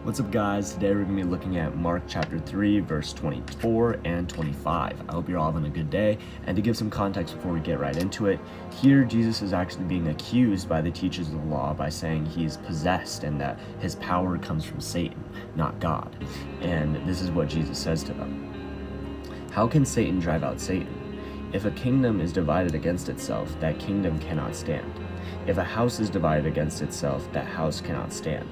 What's up, guys? Today we're going to be looking at Mark chapter 3, verse 24 and 25. I hope you're all having a good day. And to give some context before we get right into it, here Jesus is actually being accused by the teachers of the law by saying he's possessed and that his power comes from Satan, not God. And this is what Jesus says to them. How can Satan drive out Satan? If a kingdom is divided against itself, that kingdom cannot stand. If a house is divided against itself, that house cannot stand.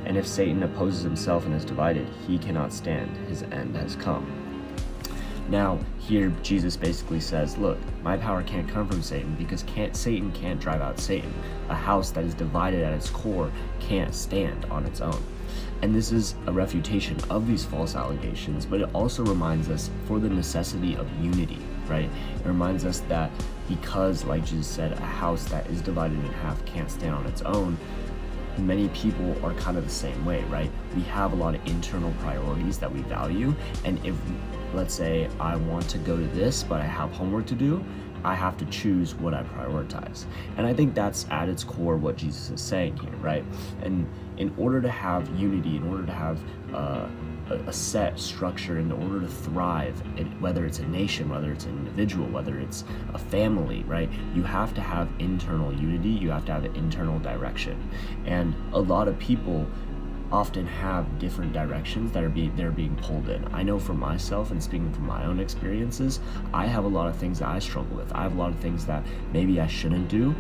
And if Satan opposes himself and is divided, he cannot stand. His end has come. Now, here Jesus basically says, look, my power can't come from Satan because Satan can't drive out Satan. A house that is divided at its core can't stand on its own. And this is a refutation of these false allegations, but it also reminds us for the necessity of unity, right? It reminds us that because, like Jesus said, a house that is divided in half can't stand on its own, many people are kind of the same way, right? We have a lot of internal priorities that we value, and if, let's say, I want to go to this, but I have homework to do, I have to choose what I prioritize. And I think that's at its core what Jesus is saying here, right? And in order to have unity, in order to have a set structure, in order to thrive, whether it's a nation, whether it's an individual, whether it's a family, right? You have to have internal unity, you have to have an internal direction. And a lot of people often have different directions that are being pulled in. I know for myself, and speaking from my own experiences, I have a lot of things that I struggle with. I have a lot of things that maybe I shouldn't do,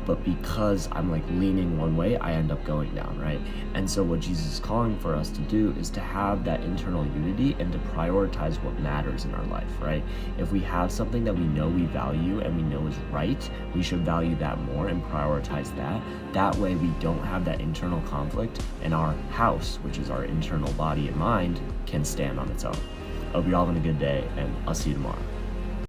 but because I'm like leaning one way, I end up going down, right? And so what Jesus is calling for us to do is to have that internal unity and to prioritize what matters in our life, right? If we have something that we know we value and we know is right, we should value that more and prioritize that. That way we don't have that internal conflict, and our house, which is our internal body and mind, can stand on its own. I hope you're all having a good day, and I'll see you tomorrow.